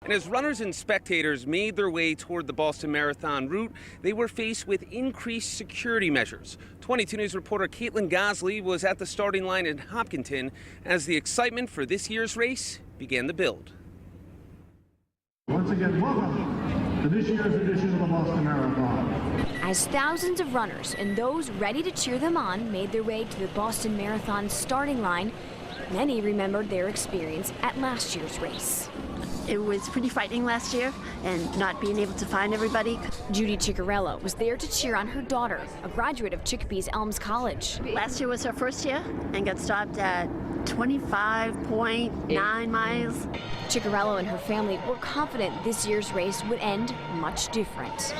And as runners and spectators made their way toward the Boston Marathon route, they were faced with increased security measures. 22 News reporter Caitlin Gosley was at the starting line in Hopkinton as the excitement for this year's race began to build. Once again, welcome to this year's edition of the Boston Marathon. As thousands of runners and those ready to cheer them on made their way to the Boston Marathon starting line, many remembered their experience at last year's race. It was pretty frightening last year, and not being able to find everybody. Judy Ciccarello was there to cheer on her daughter, a graduate of Chicopee's Elms College. Last year was her first year and got stopped at 25.9 miles. Ciccarello and her family were confident this year's race would end much different.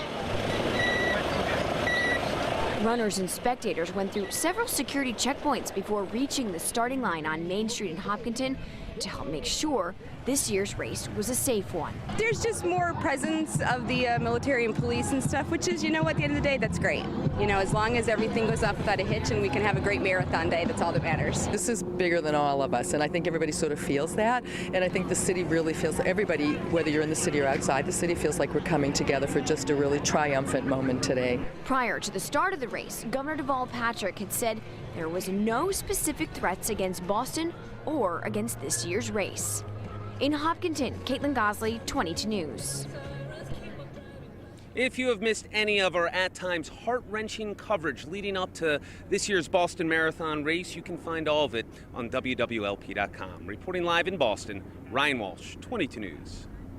Runners and spectators went through several security checkpoints before reaching the starting line on Main Street in Hopkinton to help make sure this year's race was a safe one. There's just more presence of the military and police and stuff, which is, you know, at the end of the day, that's great. You know, as long as everything goes off without a hitch and we can have a great marathon day, that's all that matters. This is bigger than all of us, and I think everybody sort of feels that, and I think the city really feels, everybody, whether you're in the city or outside the city, feels like we're coming together for just a really triumphant moment today. Prior to the start of the race, Governor Deval Patrick had said there was no specific threats against Boston or against this year's race. In Hopkinton, Caitlin Gosley, 22 News. If you have missed any of our at times heart-wrenching coverage leading up to this year's Boston Marathon race, you can find all of it on WWLP.com. Reporting live in Boston, Ryan Walsh, 22 News.